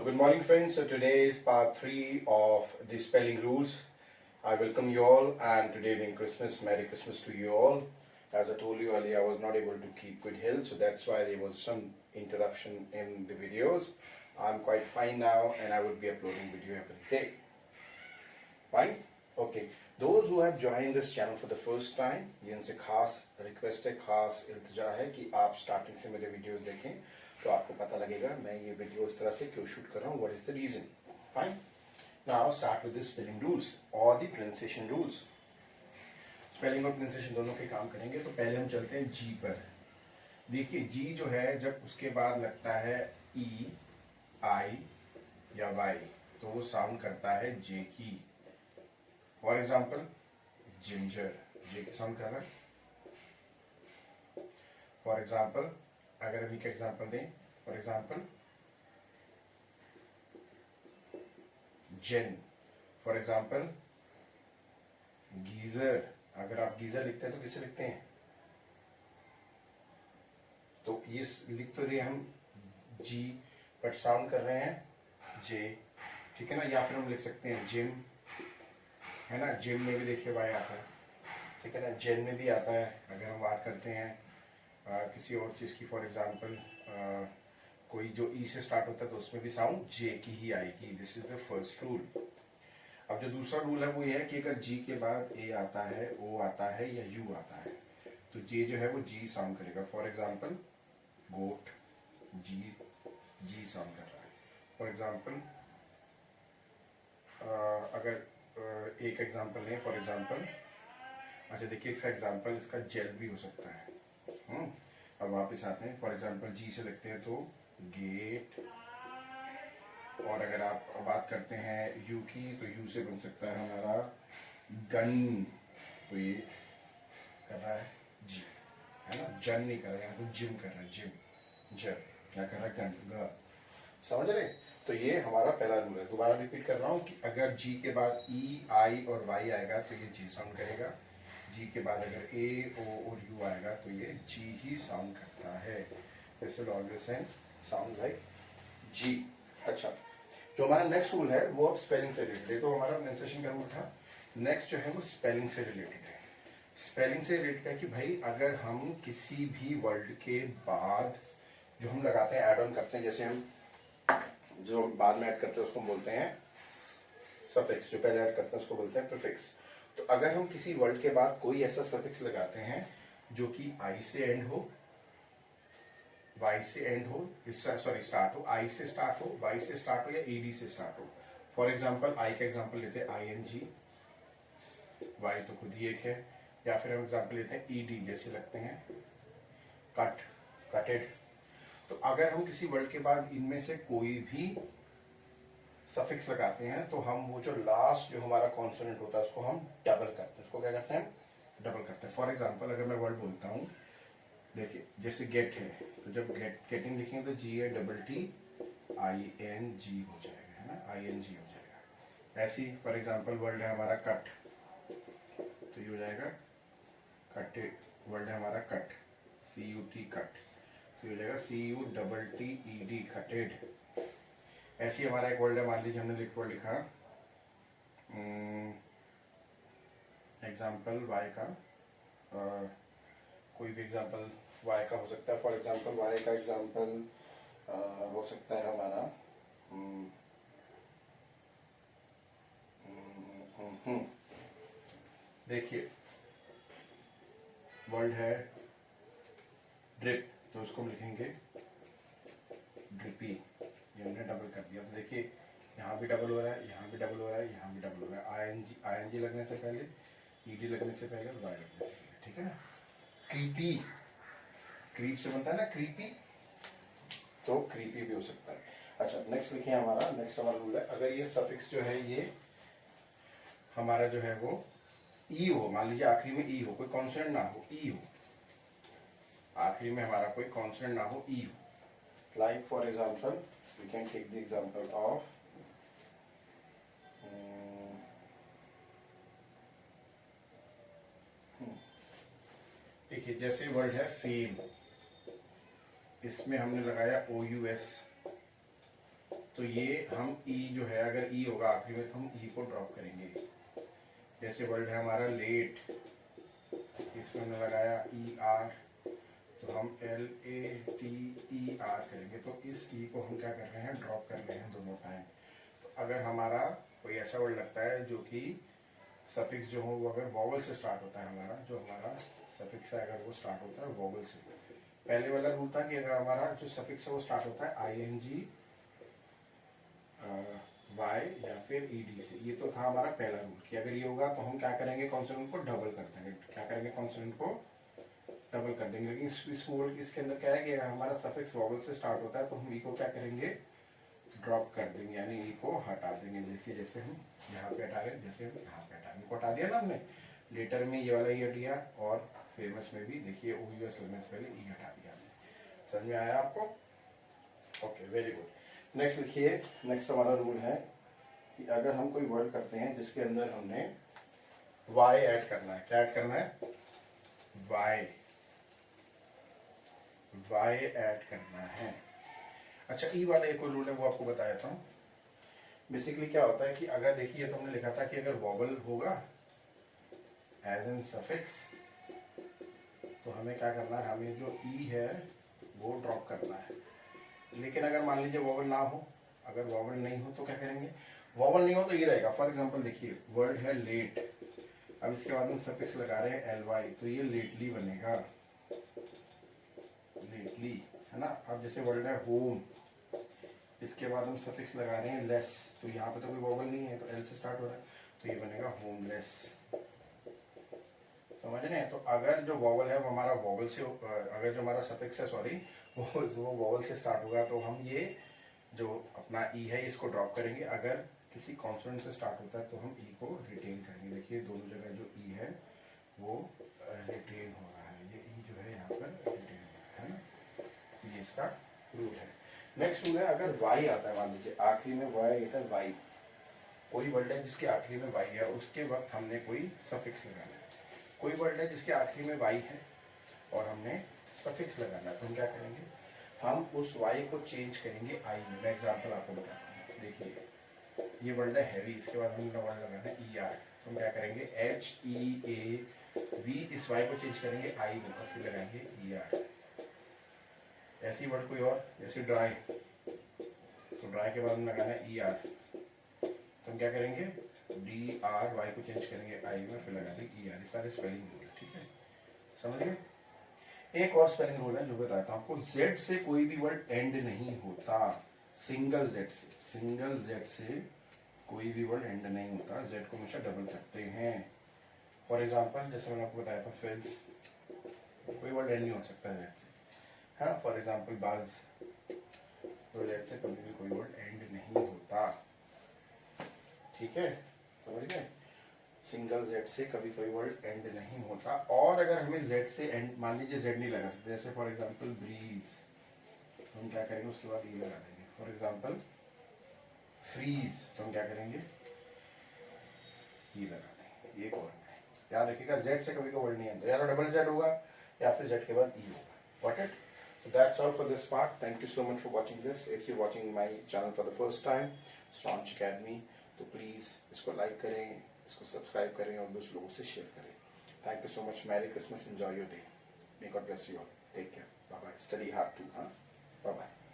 Good morning, friends. So today is part 3 of the spelling rules. I welcome you all, and today being Christmas, Merry Christmas to you all. As I told you earlier, I was not able to keep good health, so that's why there was some interruption in the videos. I'm quite fine now, and I will be uploading video every day. Fine? Okay. Those who have joined this channel for the first time, ये इनसे खास request है, खास इल्तिजा है कि आप starting से मेरे वीडियोस देखें, तो आपको पता लगेगा मैं ये वीडियो इस तरह से क्यों शूट कर रहा हूँ, what is the reason. Fine. Now start with the spelling rules और द प्रोनाउंसिएशन रूल्स. स्पेलिंग और प्रोनाउंसिएशन दोनों के काम करेंगे. तो पहले हम चलते हैं जी पर. देखिए जी जो है, जब उसके बाद लगता है ई, आई या वाई, तो वो साउंड करता है जे की. फॉर एग्जाम्पल जिंजर, जे की साउंड कर रहा है. फॉर एग्जाम्पल अगर हम एक एग्जाम्पल दें, for example gem. For example geyser. अगर आप गीजर लिखते हैं तो किसे लिखते हैं? तो ये लिख तो रहे हम जी, बट साउंड कर रहे हैं जे. ठीक है ना. या फिर हम लिख सकते हैं जिम, है ना. जिम में भी देखिए वाई आता है. ठीक है ना. जेन में भी आता है. अगर हम बात करते हैं किसी और चीज़ की, फॉर एग्जांपल कोई जो ई से स्टार्ट होता है, तो उसमें भी साउंड जे की ही आएगी. This is the first rule. अब जो दूसरा रूल है वो ये है कि अगर जी के बाद ए आता है, ओ आता है या यू आता है, तो जे जो है वो जी साउंड करेगा. For example goat, G G sound कर रहा है. फॉर एग्जांपल अगर एक एग्जांपल लें, फॉर एग्जांपल, अच्छा देखिए इसका एग्जांपल, इसका जेल भी हो सकता है. अब वापस आते हैं. फॉर एग्जांपल जी से लिखते हैं तो गेट. और अगर आप बात करते हैं यू की, तो यू से बन सकता है हमारा गन. तो ये कर रहा है जी, है ना. जन नहीं कर रहा है, तो जिम कर रहा है. जिम जर क्या कर रहा है? गन ग. समझ रहे? तो ये हमारा पहला रूल है. दोबारा रिपीट कर रहा हूँ कि अगर जी के बाद ई, आई और वाई आएगा तो ये जी साउंड करेगा. जी के बाद अगर ए, ओ और यू आएगा तो ये जी ही साउंड करता है. This will always sound like G. अच्छा, जो हमारा नेक्स्ट रूल है वो अब स्पेलिंग से रिलेटेड है. तो हमारा प्रोनाउंसिएशन का रूल था. नेक्स्ट जो है वो स्पेलिंग से रिलेटेड है. स्पेलिंग से रिलेटेड है कि भाई अगर हम किसी भी वर्ड के बाद जो हम लगाते हैं, एड ऑन करते हैं, जैसे हम जो बाद में ऐड करते हैं उसको बोलते हैं सफिक्स. जो पहले ऐड करते हैं उसको बोलते हैं प्रीफिक्स. तो अगर हम किसी वर्ड के बाद कोई ऐसा सफिक्स लगाते हैं जो कि आई से एंड हो, वाई से एंड हो, सॉरी स्टार्ट हो, आई से स्टार्ट हो, वाई से स्टार्ट हो या ईडी से स्टार्ट हो. फॉर एग्जांपल आई का एग्जांपल लेते हैं आई एन जी. वाई तो खुद ही एक है. या फिर हम एग्जांपल लेते हैं ईडी, जैसे लगते हैं कट, कटेड. तो अगर हम किसी वर्ड के बाद इनमें से कोई भी सफिक्स लगाते हैं तो हम वो जो लास्ट जो हमारा कॉन्सोनेंट होता है उसको हम डबल करते हैं. उसको क्या करते हैं? डबल करते हैं. फॉर एग्जांपल अगर मैं वर्ड बोलता हूँ, देखिए जैसे गेट है, तो जब गेटिंग लिखेंगे तो G A double T I N G हो जाएगा, है ना. आई एन जी हो जाएगा. ऐसी फॉर एग्जांपल वर्ड है हमारा कट, तो ये हो जाएगा कटेड. वर्ड है हमारा cut, C U T cut, तो ये हो जाएगा C U double T E D cutted. ऐसी हमारा एक वर्ड है, मान लीजिए हमने वर्ड लिखा एग्जाम्पल वाई का, कोई भी एग्जाम्पल वाई का हो सकता है. फॉर एग्जाम्पल वाई का एग्जाम्पल हो सकता है हमारा देखिए वर्ड है ड्रिप, तो उसको हम लिखेंगे ड्रिपी. ये हमने डबल कर दिया. तो देखिए यहाँ भी डबल हो रहा है, यहाँ भी डबल हो रहा है, यहाँ भी डबल हो रहा है. आई एन जी लगने से पहले, ईडी लगने से पहले, वाई लगने से पहले. ठीक है ना. क्रीपी, क्रीप से बनता है ना क्रीपी, तो क्रीपी भी हो सकता है. अच्छा नेक्स्ट लिखिए हमारा, नेक्स्ट हमारा रूल है, अगर ये सफिक्स जो है ये हमारा जो है वो ई हो, मान लीजिए आखिरी में ई हो, कोई कॉन्सोनेंट ना हो, ई हो, आखिरी में हमारा कोई कॉन्सोनेंट ना हो, ई हो. Like for example, we can take the example of देखिए जैसे वर्ड है फेम, इसमें हमने लगाया ओ यू एस, तो ये हम ई जो है, अगर ई होगा आखिरी में तो हम ई को ड्रॉप करेंगे। जैसे वर्ड है हमारा लेट, इसमें हमने लगाया ई आर, तो हम LATER करेंगे। तो इस ई को हम क्या कर रहे हैं, ड्रॉप कर रहे हैं दोनों टाइम। तो अगर हमारा कोई ऐसा वर्ड लगता है जो कि सफिक्स जो हो वो अगर वॉवल से स्टार्ट होता है, हमारा जो हमारा सफिक्स है अगर वो स्टार्ट होता है वॉवल से, पहले वाला रूल था कि अगर हमारा जो सफिक्स है वो स्टार्ट होता है ING Y या फिर ED से, ये तो था हमारा पहला रूल कि अगर ये होगा तो हम क्या करेंगे, कॉन्सोनेंट को डबल कर देंगे। क्या करेंगे, कॉन्सोनेंट को डबल कर देंगे। लेकिन इस वॉवल इसके अंदर क्या है कि अगर हमारा सफिक्स वॉवल से स्टार्ट होता है तो हम ई को क्या करेंगे, ड्रॉप कर देंगे, यानी ई को हटा देंगे। देखिए जैसे हम यहाँ पे हटा रहे हैं, जैसे हम यहाँ पे हटा रहे हैं, हटा दिया ना हमने। लेटर में ये वाला ई हट गया और फेमस में भी देखिए OUS लगने से पहले ई हटा दिया हमने। समझ में आया आपको? Okay, very good. नेक्स्ट लिखिए, नेक्स्ट हमारा रूल है कि अगर हम कोई वर्ड करते हैं जिसके अंदर हमने y ऐड करना है, क्या ऐड करना है, y ऐड करना है। अच्छा, ई वाला एक और रूल है वो आपको बता देता हूँ। बेसिकली क्या होता है कि अगर देखिए तो हमने लिखा था कि अगर वॉवल होगा एज इन सफिक्स तो हमें क्या करना है, हमें जो ई है वो ड्रॉप करना है। लेकिन अगर मान लीजिए वॉवल ना हो, अगर वॉवल नहीं हो तो क्या करेंगे, वॉवल नहीं हो तो ये रहेगा। फॉर एग्जांपल देखिए वर्ड है लेट, अब इसके बाद हम सफिक्स लगा रहे हैं LY, तो ये लेटली बनेगा, लेटली, है ना। अब जैसे वर्ड है होम, इसके बाद हम सफिक्स लगा रहे हैं लेस, तो यहाँ पे तो कोई वॉवल नहीं है तो L से स्टार्ट हो रहा है, तो ये बनेगा होमलेस। समझ रहे हैं? तो अगर जो वॉवल है वो हमारा वॉवल से, अगर जो हमारा सफिक्स है सॉरी वो वॉवल से स्टार्ट होगा तो हम ये जो अपना ई है इसको ड्रॉप करेंगे। अगर किसी कॉन्सोनेंट से स्टार्ट होता है तो हम ई को रिटेन करेंगे। देखिए दोनों जगह जो ई है वो रिटेन हो रहा है, ये ई जो है यहाँ पर रिटेन हो रहा है ना, ये इसका रूल है। नेक्स्ट रूल है, अगर वाई आता है, मान लीजिए आखिरी में वाई आता है, वाई कोई वर्ड है जिसके आखिरी में वाई है, उसके वक्त हमने कोई सफिक्स लगाना है। कोई वर्ड है जिसके आखिरी में वाई है और हमने सफिक्स लगाना है, तो हम क्या करेंगे, हम उस वाई को चेंज करेंगे आई में। मैं एग्जाम्पल आपको बताता हूँ। देखिए ये वर्ड है हैवी, इसके बाद हमने वर्ड लगाना है ER, तो हम क्या करेंगे HEAV, इस वाई को चेंज करेंगे आई में और फिर लगाएंगे ER। ऐसी वर्ड कोई और, जैसे ड्राई, तो ड्राई के बाद हम लगाना है ER, तो हम क्या करेंगे DRY को चेंज करेंगे आई में फिर लगा देंगे ER। सारे स्पेलिंग रूल है, ठीक है, समझ गए। एक और स्पेलिंग रूल है जो बताता हूँ आपको, Z से कोई भी वर्ड एंड नहीं होता, सिंगल Z से कोई भी वर्ड एंड नहीं होता, Z को हमेशा डबल करते हैं। फॉर एग्जाम्पल जैसे मैंने आपको बताया था फिज, कोई वर्ड एंड नहीं हो सकता Z से, हाँ। फॉर एग्जाम्पल बाज, तो Z से कभी भी कोई वर्ड एंड नहीं होता, ठीक है, समझ गए। सिंगल Z से कभी कोई वर्ड एंड नहीं होता। और अगर हमें Z से एंड, मान लीजिए Z नहीं लगा सकते, जैसे फॉर एग्जांपल ब्रीज, तो हम क्या करेंगे उसके बाद ये लगा देंगे। फॉर एग्जांपल फ्रीज, तो हम क्या करेंगे ये लगा देंगे। ये वर्ड है, याद रखिएगा, Z से कभी कोई वर्ड नहीं आता, या तो डबल Z होगा या फिर Z के बाद E होगा। Got it? So that's all for this part. Thank you so much for watching this. If you're watching my channel for the first time, Staunch Academy, तो प्लीज इसको like करें, इसको सब्सक्राइब करें और दूसरे लोगों से शेयर करें। Thank you so much. Merry Christmas, enjoy your day, may God bless you all, take care, bye bye, study hard too, हाँ, बाय बाय।